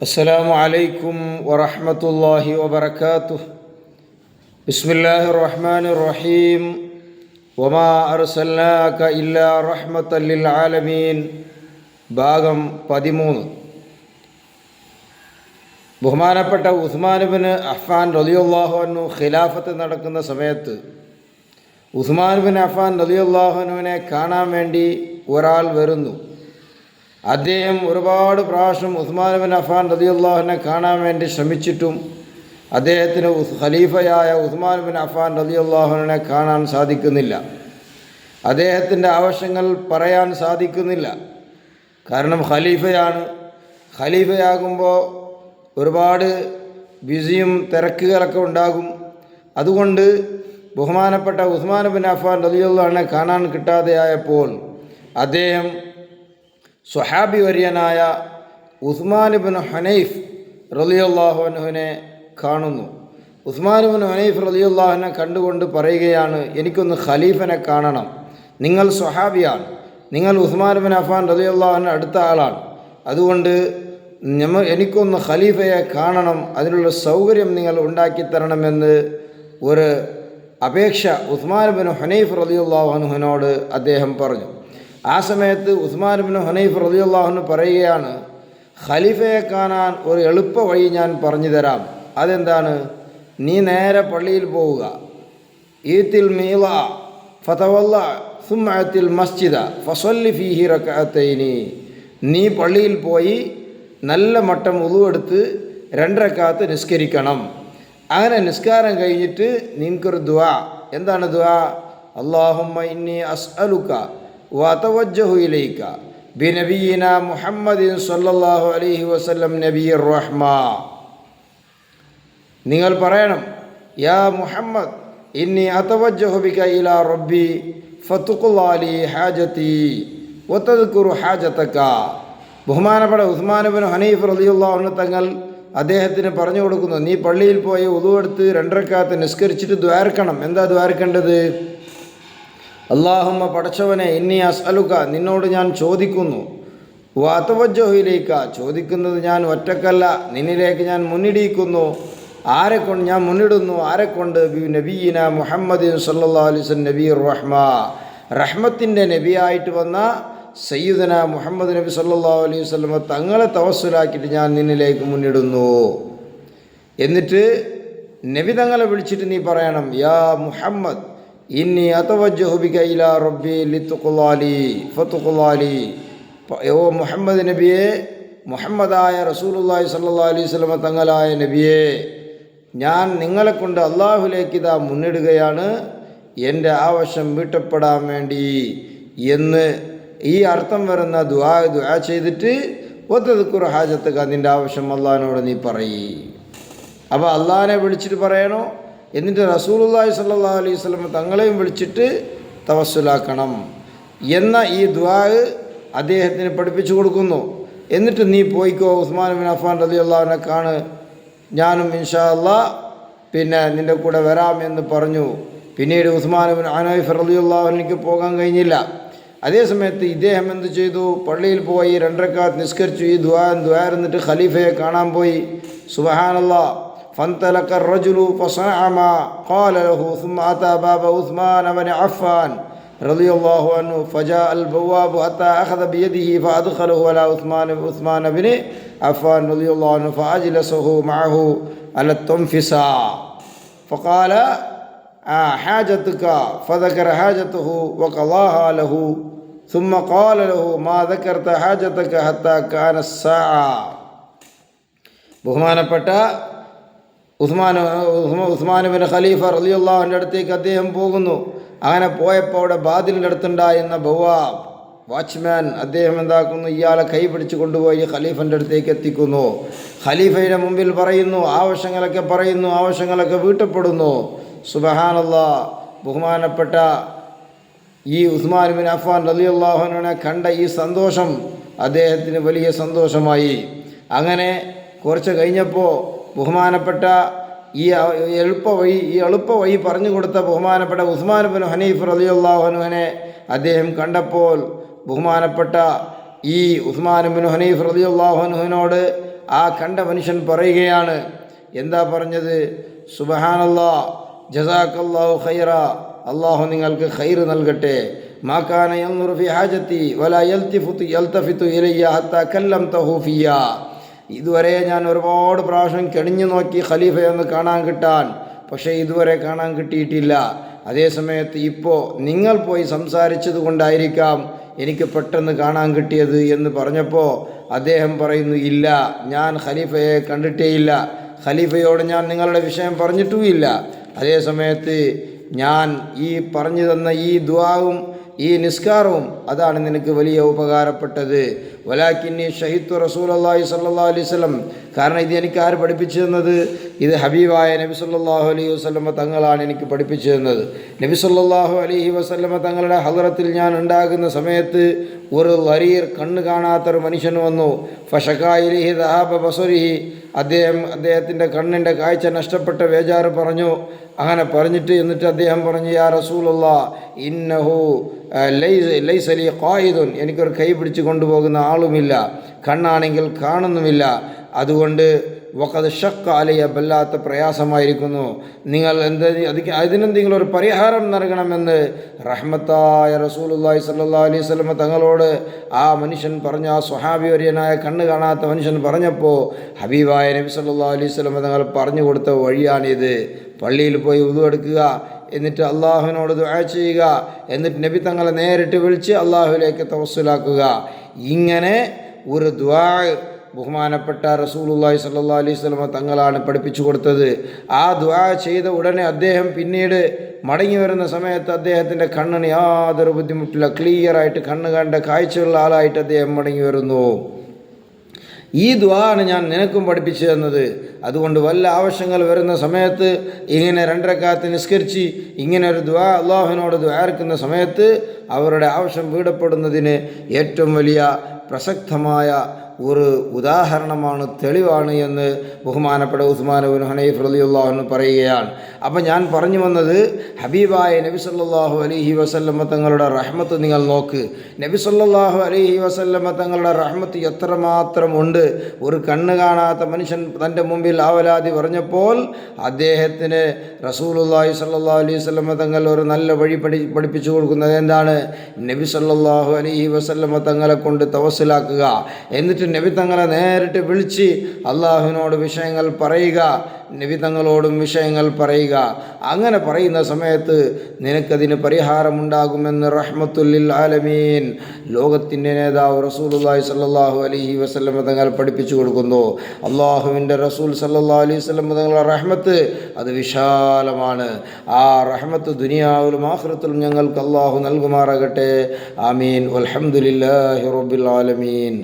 അസ്സലാമു അലൈക്കും വറഹ്മത്തുള്ളാഹി വബറകാതുഹു. ബിസ്മില്ലാഹിർ റഹ്മാനിർ റഹീം. വമാ അർസൽനാക ഇല്ലാ റഹ്മത്തൽ ലിൽ ആലമീൻ. ഭാഗം 13. ബഹുമാനപ്പെട്ട ഉസ്മാൻ ഇബ്നു അഫ്ഫാൻ റളിയല്ലാഹു അൻഹു ഖിലാഫത്ത് നടക്കുന്ന സമയത്ത് ഉസ്മാൻ ഇബ്നു അഫ്ഫാൻ റളിയല്ലാഹു അൻഹുവിനെ കാണാൻ വേണ്ടി ഒരാൾ വരുന്നു. അദ്ദേഹം ഒരുപാട് പ്രാവശ്യം ഉസ്മാൻ ഇബ്നു അഫ്ഫാൻ റളിയല്ലാഹുവിനെ കാണാൻ വേണ്ടി ശ്രമിച്ചിട്ടും അദ്ദേഹത്തിന് ഖലീഫയായ ഉസ്മാൻ ഇബ്നു അഫ്ഫാൻ റളിയല്ലാഹുവിനെ കാണാൻ സാധിക്കുന്നില്ല. അദ്ദേഹത്തിൻ്റെ ആവശ്യങ്ങൾ പറയാൻ സാധിക്കുന്നില്ല. കാരണം ഖലീഫയാണ്. ഖലീഫയാകുമ്പോൾ ഒരുപാട് ബിസിയും തിരക്കുകളൊക്കെ ഉണ്ടാകും. അതുകൊണ്ട് ബഹുമാനപ്പെട്ട ഉസ്മാൻ ഇബ്നു അഫ്ഫാൻ റളിയല്ലാഹുവിനെ കാണാൻ കിട്ടാതെയായപ്പോൾ അദ്ദേഹം സ്വഹാബി വര്യനായ ഉസ്മാൻ ഇബ്നു ഹുനൈഫ് റളിയല്ലാഹു അൻഹുവിനെ കാണുന്നു. ഉസ്മാൻ ഇബ്നു ഹുനൈഫ് റളിയല്ലാഹുവിനെ കണ്ടുകൊണ്ട് പറയുകയാണ്, എനിക്കൊന്ന് ഖലീഫനെ കാണണം. നിങ്ങൾ സ്വഹാബിയാണ്, നിങ്ങൾ ഉസ്മാൻ ഇബ്നു അഫ്ഫാൻ റളിയല്ലാഹുവിൻ്റെ അടുത്ത ആളാണ്. അതുകൊണ്ട് എനിക്കൊന്ന് ഖലീഫയെ കാണണം, അതിനുള്ള സൗകര്യം നിങ്ങൾ ഉണ്ടാക്കിത്തരണമെന്ന് ഒരു അപേക്ഷ ഉസ്മാൻ ഇബ്നു ഹുനൈഫ് റളിയല്ലാഹു അൻഹുവിനോട് അദ്ദേഹം പറഞ്ഞു. ആ സമയത്ത് ഉസ്മാൻ ഇബ്നു ഹുനൈഫ് റളിയല്ലാഹു അൻഹു പറയുകയാണ്, ഖലീഫയെ കാണാൻ ഒരു എളുപ്പ വഴി ഞാൻ പറഞ്ഞു തരാം. അതെന്താണ്? നീ നേരെ പള്ളിയിൽ പോവുക. ഈത്തിൽ മീള ഫതവല്ല സുമ്മഅത്തിൽ മസ്ജിദ ഫസല്ലി ഫീഹി റക്അത്തൈനി. നീ പള്ളിയിൽ പോയി നല്ല മട്ടം വുളു എടുത്ത് 2 റക്അത്ത് നിസ്കരിക്കണം. അങ്ങനെ നിസ്കാരം കഴിഞ്ഞിട്ട് നിനക്കൊരു ദുആ. എന്താണ് ദുആ? അല്ലാഹുമ്മ ഇന്നി അസ്അലുക വഅതവജ്ജഹു ഇലൈക ബിനബിയിനാ മുഹമ്മദിൻ സ്വല്ലല്ലാഹു അലൈഹി വസല്ലം നബിയ്യിർ റഹ്മ. നിങ്ങൾ പറയണം, യാ മുഹമ്മദ് ഇന്നി അതവജ്ജഹു ബിക ഇലാ റബ്ബി ഫതുഖ്ലാലി ഹാജതി വതദ്കുറു ഹാജതക. ബഹുമാനപ്പെട്ട ഉസ്മാൻ ഇബ്നു ഹനീഫ് റളിയല്ലാഹു അൻഹു തങ്ങൾ അദ്ദേഹത്തിന് പറഞ്ഞു കൊടുക്കുന്നു, നീ പള്ളിയിൽ പോയി വുളു എടുത്ത് 2 റക്അത്ത് നിസ്കരിച്ചിട്ട് ദ്വാരക്കണം. എന്താ ദ്വാരക്കേണ്ടത്? അല്ലാഹുമ്മ പടച്ചവനെ ഇന്നി അസ്അലുക, നിന്നോട് ഞാൻ ചോദിക്കുന്നു, വഅതവജ്ജഹു ഇലൈക, ചോദിക്കുന്നത് ഞാൻ ഒറ്റക്കല്ല, നിന്നിലേക്ക് ഞാൻ മുന്നിടിക്കുന്നു. ആരെക്കൊണ്ട് ഞാൻ മുന്നിടുന്നു? ആരെക്കൊണ്ട്? നബിയിന മുഹമ്മദിൻ സല്ലല്ലാഹു അലൈഹി വസല്ലം നബിയ്യിർ റഹ്മ, റഹ്മത്തിൻ്റെ നബിയായിട്ട് വന്ന സയ്യിദന മുഹമ്മദ് നബി സല്ലല്ലാഹു അലൈഹി വസല്ലം തങ്ങളെ തവസ്സുലാക്കിയിട്ട് ഞാൻ നിന്നിലേക്ക് മുന്നിടുന്നു. എന്നിട്ട് നബി തങ്ങളെ വിളിച്ചിട്ട് നീ പറയണം, യാ മുഹമ്മദ് ഇന്നി അതവജ്ജഹു ബിക ഇലാ റബ്ബി ലിതുഖ്ലാലി ഫതുഖ്ലാലി. ഓ മുഹമ്മദ് നബിയെ, മുഹമ്മദായ റസൂലുള്ളാഹി സ്വല്ലല്ലാഹു അലൈഹി വസല്ലം തങ്ങളായ നബിയെ, ഞാൻ നിങ്ങളെ കൊണ്ട് അള്ളാഹുലേക്ക് ഇതാ മുന്നിടുകയാണ്, എൻ്റെ ആവശ്യം വീട്ടപ്പെടാൻ വേണ്ടി എന്ന് ഈ അർത്ഥം വരുന്ന ദുആ ചെയ്തിട്ട് വതദ്കുറു ഹാജതക, നിൻ്റെ ആവശ്യം അള്ളാഹിനോട് നീ പറയ്. അപ്പോൾ അള്ളാഹിനെ വിളിച്ചിട്ട് പറയണോ, എന്നിട്ട് റസൂലുള്ളാഹി സ്വല്ലല്ലാഹു അലൈഹി വസല്ലം തങ്ങളെയും വിളിച്ചിട്ട് തവസ്സുലാക്കണം എന്ന ഈ ദുആ അദ്ദേഹത്തിന് പഠിപ്പിച്ചു കൊടുക്കുന്നു. എന്നിട്ട് നീ പോയിക്കോ, ഉസ്മാൻ ഇബ്നു അഫ്ഫാൻ റളിയല്ലാഹു അൻഹു കാണ്, ഞാനും ഇൻഷാ അല്ലാഹ് പിന്നെ നിൻ്റെ കൂടെ വരാം എന്ന് പറഞ്ഞു. പിന്നീട് ഉസ്മാൻ ഇബ്നു ഹനീഫ് റളിയല്ലാഹു അൻഹുവിന് പോകാൻ കഴിഞ്ഞില്ല. അതേ സമയത്ത് ഇദ്ദേഹം എന്ത് ചെയ്തു? പള്ളിയിൽ പോയി 2 റക്അത്ത് നിസ്കരിച്ചു. ഈ ദ്വാരന്നിട്ട് ഖലീഫയെ കാണാൻ പോയി. സുബ്ഹാനല്ലാഹ്. فانطلق الرجل فصنع ما قال له ثم أتى باب عثمان بن عفان رضي الله عنه فجاء البواب حتى أخذ بيده فأدخله على عثمان بن عفان رضي الله عنه فأجلسه معه على التنفسة فقال حاجتك، فذكر حاجته وقضاها له ثم قال له ما ذكرت حاجتك حتى كان الساعة. ബഹുമാനപ്പെട്ട ഉസ്മാൻ ഇബ്നു ഖലീഫ റളിയല്ലാഹുവിൻ്റെ അടുത്തേക്ക് അദ്ദേഹം പോകുന്നു. അങ്ങനെ പോയപ്പോൾ അവിടെ ബാദിലിൻ്റെ അടുത്തുണ്ടായിരുന്ന ബവാബ് വാച്ച്മാൻ അദ്ദേഹം എന്താക്കുന്നു, ഇയാളെ കൈ പിടിച്ച് കൊണ്ടുപോയി ഖലീഫൻ്റെ അടുത്തേക്ക് എത്തിക്കുന്നു. ഖലീഫയുടെ മുമ്പിൽ പറയുന്നു, ആവശ്യങ്ങളൊക്കെ വീട്ടപ്പെടുന്നു. സുബ്ഹാനല്ലാഹ്. ബഹുമാനപ്പെട്ട ഈ ഉസ്മാൻ ഇബ്നു അഫ്ഫാൻ റളിയല്ലാഹു അൻഹുവിനെ കണ്ട ഈ സന്തോഷം അദ്ദേഹത്തിന് വലിയ സന്തോഷമായി. അങ്ങനെ കുറച്ച് കഴിഞ്ഞപ്പോൾ ബഹുമാനപ്പെട്ട ഈ എളുപ്പ വഴി പറഞ്ഞു കൊടുത്ത ബഹുമാനപ്പെട്ട ഉസ്മാൻ ഇബ്നു ഹനീഫ് റളിയല്ലാഹു അൻഹുവിനെ അദ്ദേഹം കണ്ടപ്പോൾ ബഹുമാനപ്പെട്ട ഈ ഉസ്മാൻ ഇബ്നു ഹനീഫ് റളിയല്ലാഹു അൻഹുവിനോട് ആ കണ്ട മനുഷ്യൻ പറയുകയാണ്, എന്താ പറഞ്ഞത്? സുബ്ഹാനല്ലാഹ്, ജസാക്കല്ലാഹു ഖൈറ, അള്ളാഹു നിങ്ങൾക്ക് ഖൈർ നൽകട്ടെ. മാ കാന യൻദുറു ഫി ഹാജത്തി വലാ യൽതഫിതു ഇലയ്യ ഹത്താ കല്ലംതഹു ഫിയ്യാ. ഇതുവരെ ഞാൻ ഒരുപാട് പ്രാവശ്യം കെണിഞ്ഞു നോക്കി ഖലീഫയൊന്ന് കാണാൻ കിട്ടാൻ, പക്ഷേ ഇതുവരെ കാണാൻ കിട്ടിയിട്ടില്ല. അതേ സമയത്ത് ഇപ്പോൾ നിങ്ങൾ പോയി സംസാരിച്ചത് കൊണ്ടായിരിക്കാം എനിക്ക് പെട്ടെന്ന് കാണാൻ കിട്ടിയത് എന്ന് പറഞ്ഞപ്പോൾ അദ്ദേഹം പറയുന്നു, ഇല്ല, ഞാൻ ഖലീഫയെ കണ്ടിട്ടേയില്ല, ഖലീഫയോട് ഞാൻ നിങ്ങളുടെ വിഷയം പറഞ്ഞിട്ടുമില്ല. അതേ സമയത്ത് ഞാൻ ഈ പറഞ്ഞു തന്ന ഈ ദുആവും ഈ നിസ്കാരവും അതാണ് നിനക്ക് വലിയ ഉപകാരപ്പെട്ടത്. വലാകിന്നി ഷഹിദു റസൂലുള്ളാഹി സ്വല്ലല്ലാഹു അലൈഹി വസല്ലം. കാരണം ഇത് എനിക്ക് ആര് പഠിപ്പിച്ചു തന്നത്? ഇത് ഹബീബായ നബി സല്ലല്ലാഹു അലൈഹി വസല്ലമ തങ്ങളാണ് എനിക്ക് പഠിപ്പിച്ചു തന്നത്. നബി സല്ലല്ലാഹു അലൈഹി വസല്ലമ തങ്ങളുടെ ഹളറത്തിൽ ഞാൻ ഉണ്ടാകുന്ന സമയത്ത് ഒരു ലരീർ, കണ്ണ് കാണാത്തൊരു മനുഷ്യൻ വന്നു. ഫശകായിലിഹി ദഹാബ ബസരിഹി, അദ്ദേഹത്തിൻ്റെ കണ്ണിൻ്റെ കാഴ്ച നഷ്ടപ്പെട്ട വേജാറ് പറഞ്ഞു. അങ്ങനെ പറഞ്ഞിട്ട് എന്നിട്ട് അദ്ദേഹം പറഞ്ഞു, യാ റസൂലുള്ളാഹ് ഇന്നഹു ലൈസ ലി ഖായിദുൻ, എനിക്കൊരു കൈ പിടിച്ച് കൊണ്ടുപോകുന്ന ആളുമില്ല, കണ്ണാണെങ്കിൽ കാണുന്നുമില്ല, അതുകൊണ്ട് വഖദ് ഷഖ്ഖ അലയ്യ, വല്ലാത്ത പ്രയാസമായിരിക്കുന്നു, നിങ്ങൾ അതിനെന്തെങ്കിലും ഒരു പരിഹാരം നൽകണമെന്ന് റഹ്മത്തായ റസൂലുള്ളാഹി സ്വല്ലല്ലാഹു അലൈഹി വസല്ലം തങ്ങളോട് ആ മനുഷ്യൻ പറഞ്ഞ, ആ സ്വഹാബി വര്യനായ കണ്ണ് കാണാത്ത മനുഷ്യൻ പറഞ്ഞപ്പോൾ ഹബീബായ നബി സല്ലല്ലാഹു അലൈഹി വസല്ലം തങ്ങൾ പറഞ്ഞു കൊടുത്ത വഴിയാണിത്. പള്ളിയിൽ പോയി വുളു എടുക്കുക, എന്നിട്ട് അള്ളാഹുവിനോട് ദുആ ചെയ്യുക, എന്നിട്ട് നബി തങ്ങളെ നേരിട്ട് വിളിച്ച് അള്ളാഹുവിലേക്ക് തവസ്സുലാക്കുക. ഇങ്ങനെ ഒരു ദുആ ബഹുമാനപ്പെട്ട റസൂലുള്ളാഹി സ്വല്ലല്ലാഹു അലൈഹി വസല്ലം തങ്ങളാണ് പഠിപ്പിച്ചു കൊടുത്തത്. ആ ദുആ ചെയ്ത ഉടനെ അദ്ദേഹം പിന്നീട് മടങ്ങി വരുന്ന സമയത്ത് അദ്ദേഹത്തിൻ്റെ കണ്ണിന് യാതൊരു ബുദ്ധിമുട്ടില്ല, ക്ലിയറായിട്ട് കണ്ണ് കണ്ട കാഴ്ചയുള്ള ആളായിട്ട് അദ്ദേഹം മടങ്ങി വരുന്നു. ഈ ദുആണ് ഞാൻ നിനക്കും പഠിപ്പിച്ചു തന്നത്. അതുകൊണ്ട് വല്ല ആവശ്യങ്ങൾ വരുന്ന സമയത്ത് ഇങ്ങനെ 2 റക്അത്ത് നിസ്കരിച്ച് ഇങ്ങനെ ഒരു ദുആ അള്ളാഹുവിനോട് ദുആർക്കുന്ന സമയത്ത് അവരുടെ ആവശ്യം വീടപ്പെടുന്നതിന് ഏറ്റവും വലിയ പ്രസക്തമായ ഒരു ഉദാഹരണമാണ്, തെളിവാണ് എന്ന് ബഹുമാനപ്പെട്ട ഉസ്മാൻ ഇബ്നു ഹനീഫ് റളിയല്ലാഹു അൻഹു പറയുകയാണ്. അപ്പം ഞാൻ പറഞ്ഞു വന്നത്, ഹബീബായ നബി സല്ലല്ലാഹു അലൈഹി വസല്ലമ തങ്ങളുടെ റഹ്മത്ത് നിങ്ങൾ നോക്ക്. നബി സല്ലല്ലാഹു അലൈഹി വസല്ലമ തങ്ങളുടെ റഹ്മത്ത് എത്രമാത്രം ഉണ്ട്. ഒരു കണ്ണ് കാണാത്ത മനുഷ്യൻ തൻ്റെ മുമ്പിൽ ആവലാതി പറഞ്ഞപ്പോൾ അദ്ദേഹത്തിന് റസൂലുള്ളാഹി സല്ലല്ലാഹു അലൈഹി വസല്ലമ തങ്ങൾ ഒരു നല്ല വഴി പഠിപ്പിച്ചു കൊടുക്കുന്നത് എന്താണ്? നബി സല്ലല്ലാഹു അലൈഹി വസല്ലമ തങ്ങളെ കൊണ്ട് തവസ്സുലാക്കുക, എന്നിട്ട് നബി തങ്ങളെ നേരിട്ട് വിളിച്ച് അള്ളാഹുവിനോട് വിഷയങ്ങൾ പറയുക, നബി തങ്ങളോടും വിഷയങ്ങൾ പറയുക. അങ്ങനെ പറയുന്ന സമയത്ത് നിനക്കതിന് പരിഹാരമുണ്ടാകുമെന്ന് റഹ്മത്തുൽ ലിൽ ആലമീൻ, ലോകത്തിൻ്റെ നേതാവ് റസൂലുള്ളാഹി സ്വല്ലല്ലാഹു അലൈഹി വസല്ലം തങ്ങൾ പഠിപ്പിച്ചു കൊടുക്കുന്നു. അള്ളാഹുവിൻ്റെ റസൂൽ സ്വല്ലല്ലാഹു അലൈഹി വസല്ലം തങ്ങളുടെ റഹ്മത്ത് അത് വിശാലമാണ്. ആ റഹ്മത്ത് ദുനിയാവിലും ആഖിറത്തിലും ഞങ്ങൾക്ക് അള്ളാഹു നൽകുമാറാകട്ടെ. ആമീൻ. വൽഹംദുലില്ലാഹി റബ്ബിൽ ആലമീൻ.